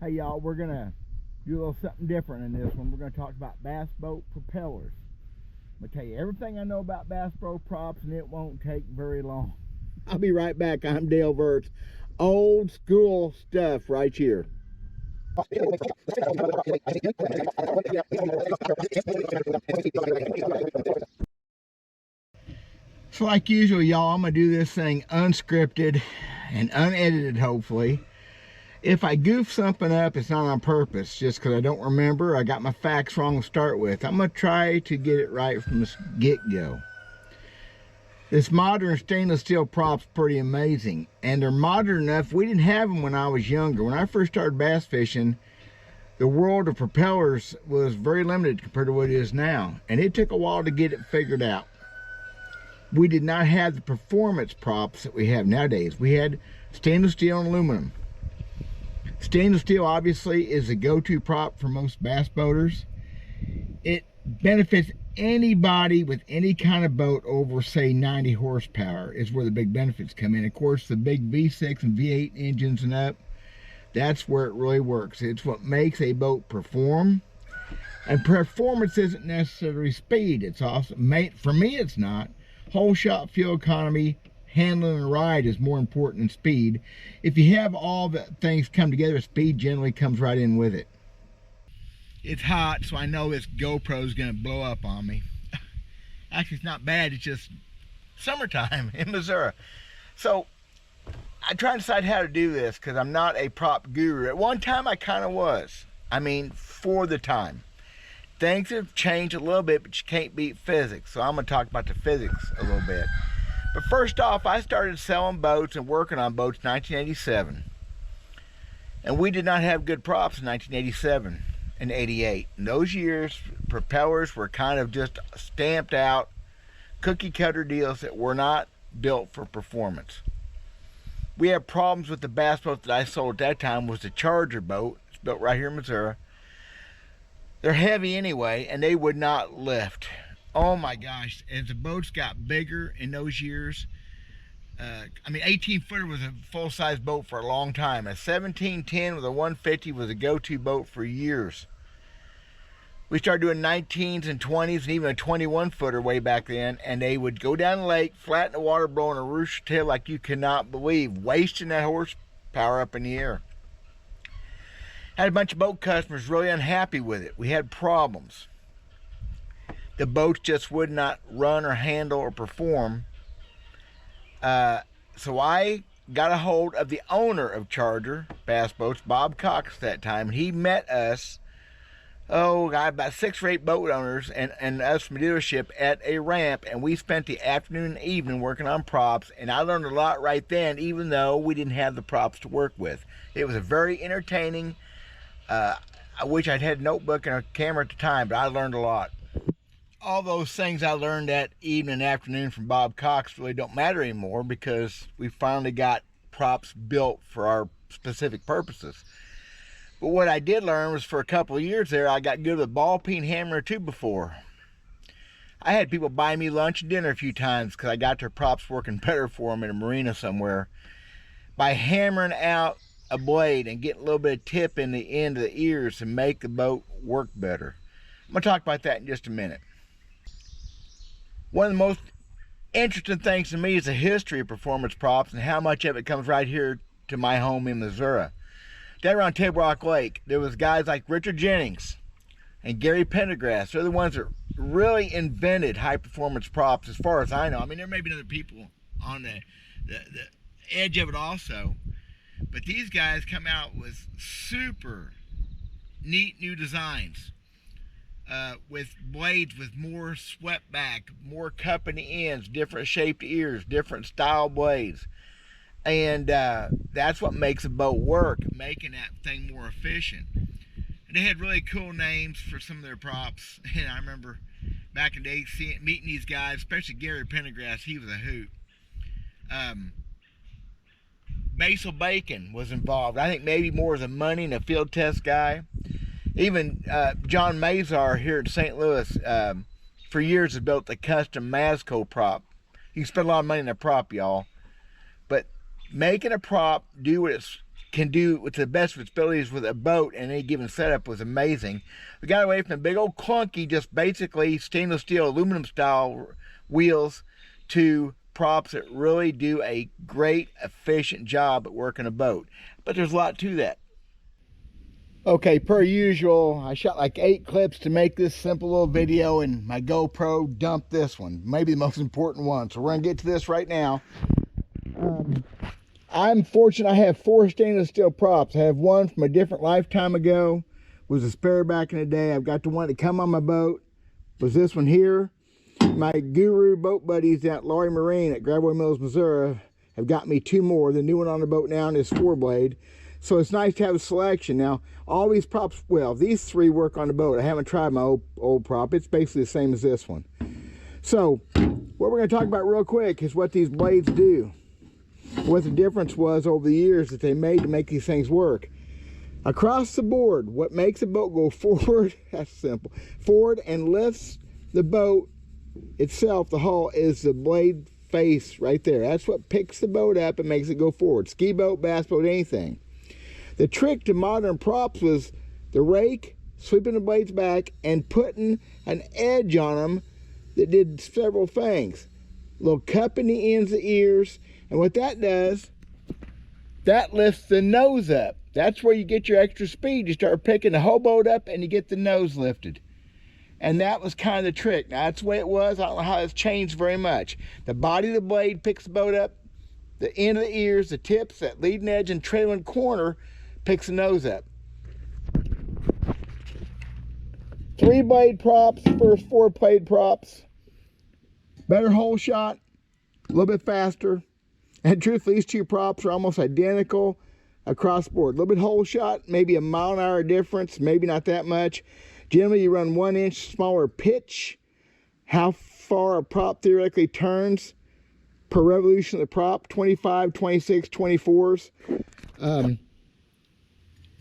Hey y'all, we're gonna do a little something different in this one. We're gonna talk about bass boat propellers. I'm gonna tell you everything I know about bass boat props, and it won't take very long. I'll be right back. I'm Dale Verts. Old school stuff right here. So like usual, y'all, I'm gonna do this thing unscripted and unedited, hopefully. If I goof something up, it's not on purpose, just because I don't remember. I got my facts wrong to start with. I'm going to try to get it right from the get-go. This modern stainless steel prop's pretty amazing. And they're modern enough. We didn't have them when I was younger. When I first started bass fishing, the world of propellers was very limited compared to what it is now. And it took a while to get it figured out. We did not have the performance props that we have nowadays. We had stainless steel and aluminum. Stainless steel obviously is a go-to prop for most bass boaters. It benefits anybody with any kind of boat over, say, 90 horsepower is where the big benefits come in. Of course, the big V6 and V8 engines and up, that's where it really works. It's what makes a boat perform. And performance isn't necessarily speed. It's also, for me it's not. Whole shot fuel economy, handling a ride is more important than speed. If you have all the things come together, speed generally comes right in with it. It's hot, so I know this GoPro is going to blow up on me. Actually, it's not bad. It's just summertime in Missouri. So I try to decide how to do this because I'm not a prop guru. At one time, I kind of was. I mean, for the time. Things have changed a little bit, but you can't beat physics. So I'm going to talk about the physics a little bit. But first off, I started selling boats and working on boats in 1987. And we did not have good props in 1987 and 88. In those years, propellers were kind of just stamped out cookie cutter deals that were not built for performance. We had problems with the bass boat that I sold at that time was the Charger boat. It's built right here in Missouri. They're heavy anyway, and they would not lift. Oh my gosh, as the boats got bigger in those years, I mean, 18-footer was a full-size boat for a long time. A 1710 with a 150 was a go-to boat for years. We started doing 19s and 20s and even a 21-footer way back then, and they would go down the lake, flat in the water, blowing a rooster tail like you cannot believe, wasting that horsepower up in the air. Had a bunch of boat customers really unhappy with it. We had problems. The boats just would not run or handle or perform. So I got a hold of the owner of Charger Bass Boats, Bob Cox, at that time. He met us, about 6 or 8 boat owners and us from the dealership at a ramp, and we spent the afternoon and evening working on props, and I learned a lot right then, even though we didn't have the props to work with. It was a very entertaining, I wish I'd had a notebook and a camera at the time, but I learned a lot. All those things I learned that evening and afternoon from Bob Cox really don't matter anymore because we finally got props built for our specific purposes. But what I did learn was for a couple of years there, I got good with a ball peen hammer or two before. I had people buy me lunch and dinner a few times because I got their props working better for them in a marina somewhere by hammering out a blade and getting a little bit of tip in the end of the ears to make the boat work better. I'm going to talk about that in just a minute. One of the most interesting things to me is the history of performance props and how much of it comes right here to my home in Missouri. Down around Table Rock Lake, there was guys like Richard Jennings and Gary Pendergrass. They're the ones that really invented high performance props as far as I know. I mean, there may be other people on the edge of it also, but these guys come out with super neat new designs. With blades with more swept back, more cup in the ends, different shaped ears, different style blades. And that's what makes a boat work, making that thing more efficient. And they had really cool names for some of their props. And I remember back in the day meeting these guys, especially Gary Pendergrass, he was a hoot. Basil Bacon was involved. I think maybe more as a money and a field test guy. Even John Mazar here at St. Louis for years has built a custom Masco prop. You can spend a lot of money on a prop, y'all. But making a prop do what it's can do with the best of its abilities with a boat and any given setup was amazing. We got away from the big old clunky, just basically stainless steel, aluminum style wheels to props that really do a great, efficient job at working a boat. But there's a lot to that. Okay, per usual, I shot like 8 clips to make this simple little video, and my GoPro dumped this one, maybe the most important one. So we're gonna get to this right now. I'm fortunate I have 4 stainless steel props. I have one from a different lifetime ago, was a spare back in the day. I've got the one that come on my boat, was this one here. My guru boat buddies at Laurie Marine at Gravois Mills, Missouri have got me 2 more. The new one on the boat now is 4-blade. So it's nice to have a selection. Now, all these props, well, these 3 work on the boat. I haven't tried my old prop. It's basically the same as this one. So what we're going to talk about real quick is what these blades do. What the difference was over the years that they made to make these things work. Across the board, what makes a boat go forward, that's simple, forward and lifts the boat itself, the hull, is the blade face right there. That's what picks the boat up and makes it go forward. Ski boat, bass boat, anything. The trick to modern props was the rake, sweeping the blades back, and putting an edge on them that did several things. A little cup in the ends of the ears, and what that does, that lifts the nose up. That's where you get your extra speed. You start picking the whole boat up and you get the nose lifted. And that was kind of the trick. Now, that's the way it was. I don't know how it's changed very much. The body of the blade picks the boat up. The end of the ears, the tips, that leading edge and trailing corner picks the nose up. 3-blade props, first 4-blade props. Better hole shot, a little bit faster. And truthfully, these 2 props are almost identical across the board. A little bit hole shot, maybe a mile-an-hour difference, maybe not that much. Generally, you run 1 inch smaller pitch. How far a prop theoretically turns per revolution of the prop, 25, 26, 24s.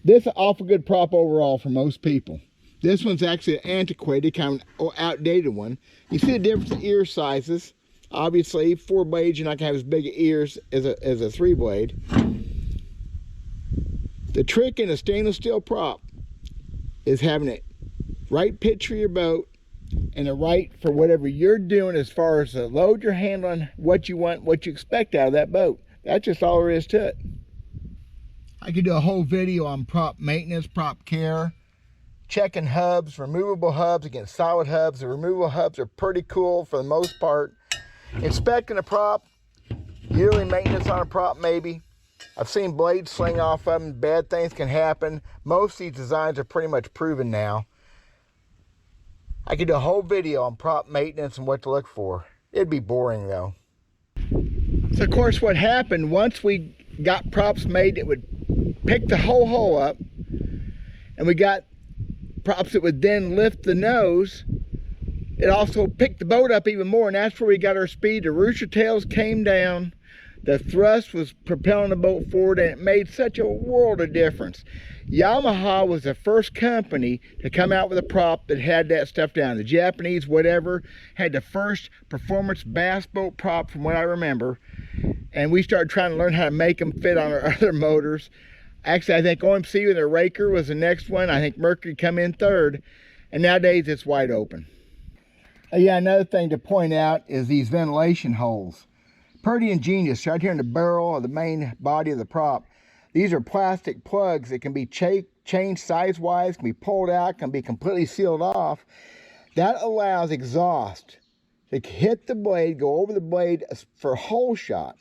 This is an awful good prop overall for most people. This one's actually an antiquated, kind of outdated one. You see the difference in ear sizes. Obviously, 4 blades, you're not gonna have as big ears as a 3-blade. The trick in a stainless steel prop is having it right pitch for your boat and the right for whatever you're doing as far as the load you're handling, what you want, what you expect out of that boat. That's just all there is to it. I could do a whole video on prop maintenance, prop care, checking hubs, removable hubs against solid hubs. The removable hubs are pretty cool for the most part. Inspecting a prop, yearly maintenance on a prop maybe. I've seen blades sling off of them. Bad things can happen. Most of these designs are pretty much proven now. I could do a whole video on prop maintenance and what to look for. It'd be boring though. So of course what happened, once we got props made that would pick the whole hull up, and we got props that would then lift the nose, it also picked the boat up even more, and that's where we got our speed. The rooster tails came down, the thrust was propelling the boat forward, and it made such a world of difference. Yamaha was the first company to come out with a prop that had that stuff down. The Japanese, whatever, had the first performance bass boat prop from what I remember, and we started trying to learn how to make them fit on our other motors. Actually, I think OMC with their Raker was the next one. I think Mercury come in third, and nowadays it's wide open. Yeah, another thing to point out is these ventilation holes. Pretty ingenious. Right here in the barrel of the main body of the prop. These are plastic plugs that can be changed size-wise, can be pulled out, can be completely sealed off. That allows exhaust to hit the blade, go over the blade for a hole shot.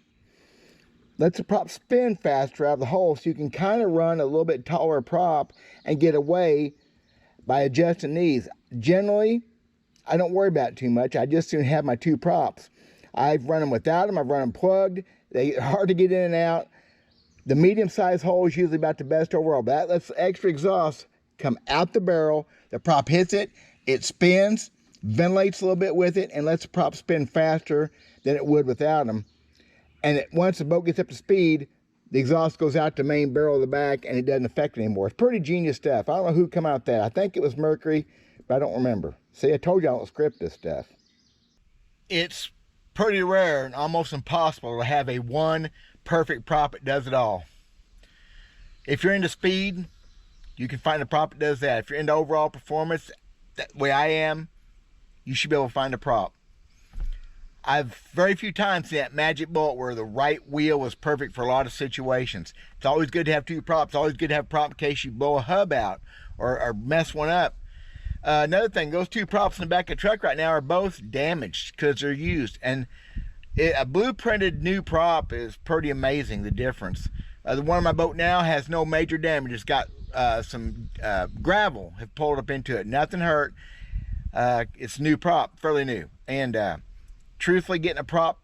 Lets the prop spin faster out of the hole, so you can kind of run a little bit taller prop and get away by adjusting these. Generally, I don't worry about it too much. I just soon have my 2 props. I've run them without them. I've run them plugged. They're hard to get in and out. The medium-sized hole is usually about the best overall, but that lets extra exhaust come out the barrel. The prop hits it, it spins, ventilates a little bit with it, and lets the prop spin faster than it would without them. And once the boat gets up to speed, the exhaust goes out the main barrel of the back and it doesn't affect it anymore. It's pretty genius stuff. I don't know who come out with that. I think it was Mercury, but I don't remember. See, I told you I don't script this stuff. It's pretty rare and almost impossible to have a one perfect prop that does it all. If you're into speed, you can find a prop that does that. If you're into overall performance, that way I am, you should be able to find a prop. I've very few times seen that magic bullet where the right wheel was perfect for a lot of situations. It's always good to have two props. It's always good to have a prop in case you blow a hub out or mess one up. Another thing, those two props in the back of the truck right now are both damaged because they're used. And a blueprinted new prop is pretty amazing, the difference. The one on my boat now has no major damage. It's got some gravel have pulled up into it. Nothing hurt. It's a new prop, fairly new. And truthfully, getting a prop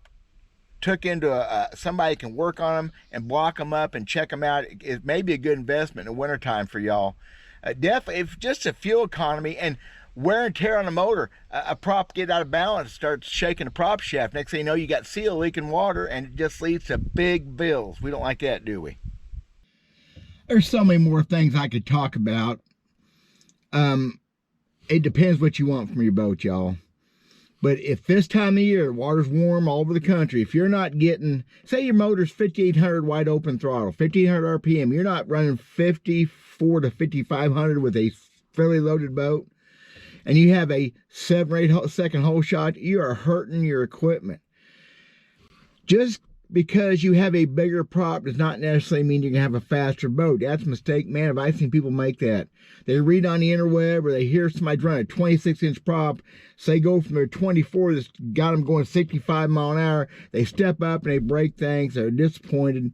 took into somebody can work on them and block them up and check them out, it may be a good investment in the wintertime for y'all. Definitely, if just a fuel economy and wear and tear on the motor, a prop get out of balance, starts shaking the prop shaft. Next thing you know, you got seal leaking water, and it just leads to big bills. We don't like that, do we? There's so many more things I could talk about. It depends what you want from your boat, y'all. But if this time of year, water's warm all over the country, if you're not getting, say your motor's 5,800 wide open throttle, 1,500 RPM, you're not running 54 to 5,500 with a fairly loaded boat, and you have a 7 or 8 second hole shot, you are hurting your equipment. Just because you have a bigger prop does not necessarily mean you're going to have a faster boat. That's a mistake, man. I've seen people make that. They read on the interweb or they hear somebody run a 26-inch prop, say go from their 24 that's got them going 65 mile an hour. They step up and they break things. They're disappointed.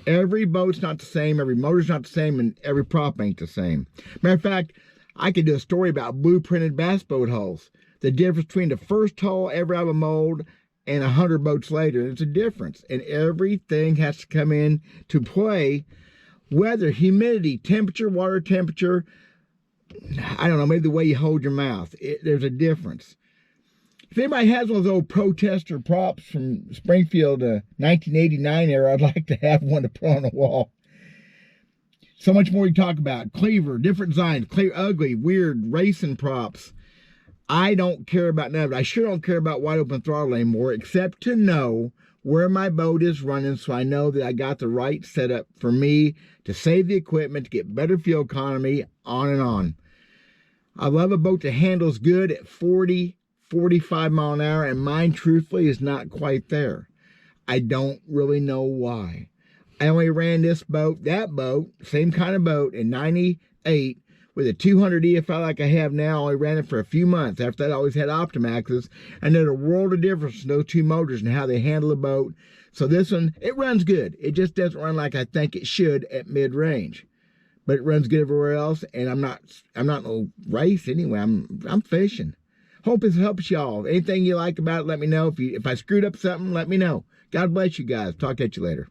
Every boat's not the same. Every motor's not the same. And every prop ain't the same. Matter of fact, I could do a story about blueprinted bass boat hulls. The difference between the first hull ever out of a mold and 100 boats later, there's a difference. And everything has to come in to play. Weather, humidity, temperature, water temperature. I don't know, maybe the way you hold your mouth. There's a difference. If anybody has one of those old protester props from Springfield 1989 era, I'd like to have one to put on the wall. So much more you talk about. Cleaver, different designs, clear, ugly, weird, racing props. I don't care about none of it. I sure don't care about wide open throttle anymore, except to know where my boat is running so I know that I got the right setup for me to save the equipment, to get better fuel economy, on and on. I love a boat that handles good at 40, 45 mile an hour, and mine, truthfully, is not quite there. I don't really know why. I only ran this boat, that boat, same kind of boat, in 98 with a 200 EFI like I have now. I only ran it for a few months. After that, I always had Optimaxes, and there's a world of difference in those two motors and how they handle the boat. So this one, it runs good. It just doesn't run like I think it should at mid-range, but it runs good everywhere else. And I'm not no race anyway. I'm fishing. Hope this helps y'all. Anything you like about it, let me know. If I screwed up something, let me know. God bless you guys. Talk at you later.